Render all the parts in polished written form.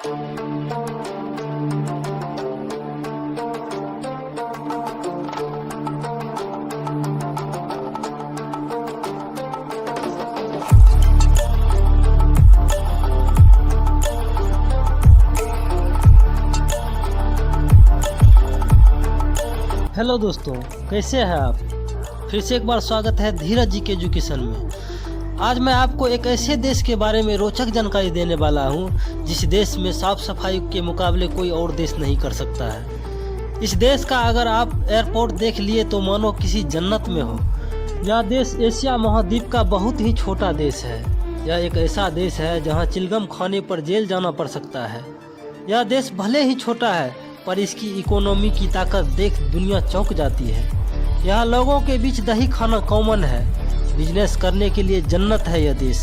Hello दोस्तों, कैसे हैं आप। फिर से एक बार स्वागत है धीरज जी के एजुकेशन में। आज मैं आपको एक ऐसे देश के बारे में रोचक जानकारी देने वाला हूं जिस देश में साफ सफाई के मुकाबले कोई और देश नहीं कर सकता है। इस देश का अगर आप एयरपोर्ट देख लिए तो मानो किसी जन्नत में हो। यह देश एशिया महाद्वीप का बहुत ही छोटा देश है। यह एक ऐसा देश है जहां चिलगम खाने पर जेल जाना पड़ सकता है। यह देश भले ही छोटा है पर इसकी इकोनॉमी की ताकत देख दुनिया चौंक जाती है। यहाँ लोगों के बीच दही खाना कॉमन है। बिजनेस करने के लिए जन्नत है यह देश।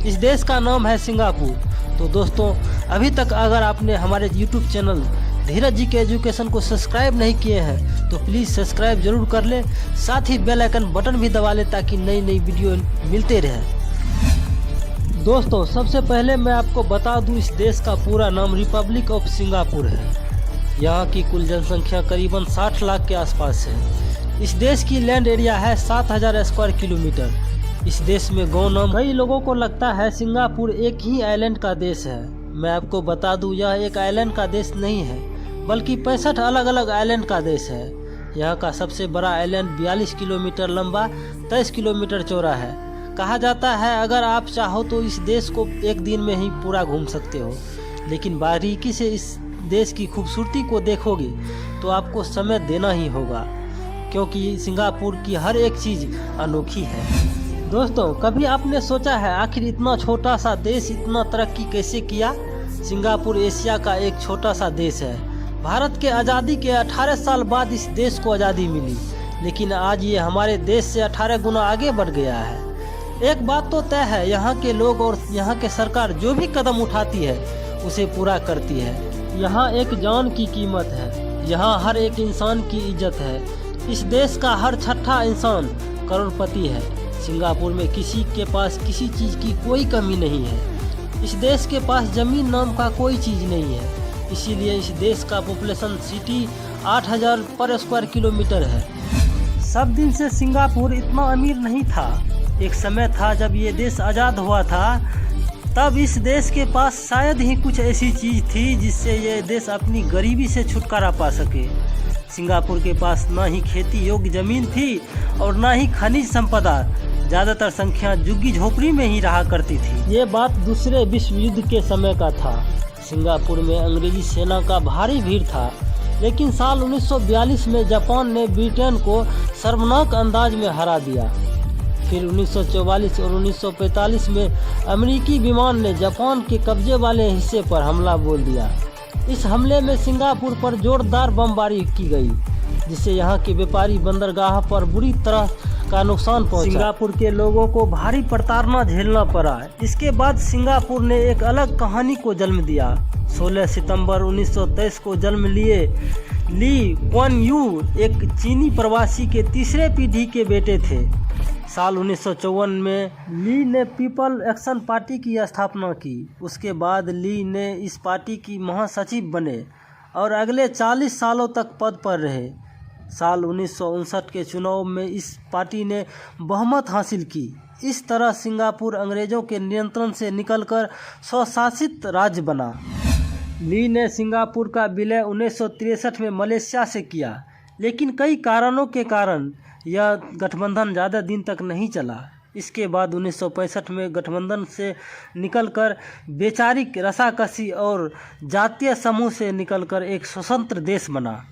इस देश का नाम है सिंगापुर। तो दोस्तों, अभी तक अगर आपने हमारे YouTube चैनल धीरज जी के एजुकेशन को सब्सक्राइब नहीं किए हैं तो प्लीज़ सब्सक्राइब जरूर कर ले, साथ ही बेल आइकन बटन भी दबा ले ताकि नई नई वीडियो मिलते रहे। दोस्तों, सबसे पहले मैं आपको बता दूं, इस देश का पूरा नाम रिपब्लिक ऑफ सिंगापुर है। यहाँ की कुल जनसंख्या करीबन 60 लाख के आसपास है। इस देश की लैंड एरिया है 7000 स्क्वायर किलोमीटर। इस देश में गाँव नाम कई लोगों को लगता है सिंगापुर एक ही आइलैंड का देश है। मैं आपको बता दूं, यह एक आइलैंड का देश नहीं है बल्कि 65 अलग अलग आइलैंड का देश है। यहाँ का सबसे बड़ा आइलैंड 42 किलोमीटर लंबा 23 किलोमीटर चौड़ा है। कहा जाता है अगर आप चाहो तो इस देश को एक दिन में ही पूरा घूम सकते हो, लेकिन बारीकी से इस देश की खूबसूरती को देखोगे तो आपको समय देना ही होगा, क्योंकि सिंगापुर की हर एक चीज़ अनोखी है। दोस्तों, कभी आपने सोचा है आखिर इतना छोटा सा देश इतना तरक्की कैसे किया। सिंगापुर एशिया का एक छोटा सा देश है। भारत के आज़ादी के 18 साल बाद इस देश को आज़ादी मिली, लेकिन आज ये हमारे देश से 18 गुना आगे बढ़ गया है। एक बात तो तय है, यहाँ के लोग और यहाँ के सरकार जो भी कदम उठाती है उसे पूरा करती है। यहाँ एक जान की कीमत है। यहाँ हर एक इंसान की इज्जत है। इस देश का हर छठा इंसान करोड़पति है। सिंगापुर में किसी के पास किसी चीज़ की कोई कमी नहीं है। इस देश के पास ज़मीन नाम का कोई चीज़ नहीं है। इसीलिए इस देश का पॉपुलेशन सिटी 8000 पर स्क्वायर किलोमीटर है। सब दिन से सिंगापुर इतना अमीर नहीं था। एक समय था जब ये देश आज़ाद हुआ था, तब इस देश के पास शायद ही कुछ ऐसी चीज़ थी जिससे ये देश अपनी गरीबी से छुटकारा पा सके। सिंगापुर के पास ना ही खेती योग्य ज़मीन थी और ना ही खनिज संपदा। ज़्यादातर संख्या झुग्गी झोपड़ी में ही रहा करती थी। ये बात दूसरे विश्व युद्ध के समय का था। सिंगापुर में अंग्रेजी सेना का भारी भीड़ था, लेकिन साल 1942 में जापान ने ब्रिटेन को शर्मनाक अंदाज में हरा दिया। फिर 1944 और 1945 में अमेरिकी विमान ने जापान के कब्जे वाले हिस्से पर हमला बोल दिया। इस हमले में सिंगापुर पर जोरदार बमबारी की गई, जिससे यहाँ के व्यापारी बंदरगाह पर बुरी तरह का नुकसान पहुंचा। सिंगापुर के लोगों को भारी प्रताड़ना झेलना पड़ा। इसके बाद सिंगापुर ने एक अलग कहानी को जन्म दिया। 16 सितंबर 1923 को जन्म लिए ली क्वान यू एक चीनी प्रवासी के तीसरे पीढ़ी के बेटे थे। साल 1954 में ली ने पीपल एक्शन पार्टी की स्थापना की। उसके बाद ली ने इस पार्टी की महासचिव बने और अगले 40 सालों तक पद पर रहे। साल 1959 के चुनाव में इस पार्टी ने बहुमत हासिल की। इस तरह सिंगापुर अंग्रेज़ों के नियंत्रण से निकलकर स्वशासित राज्य बना। ली ने सिंगापुर का विलय 1963 में मलेशिया से किया, लेकिन कई कारणों के कारण यह गठबंधन ज़्यादा दिन तक नहीं चला। इसके बाद 1965 में गठबंधन से निकलकर वैचारिक रसाकसी और जातीय समूह से निकलकर एक स्वतंत्र देश बना।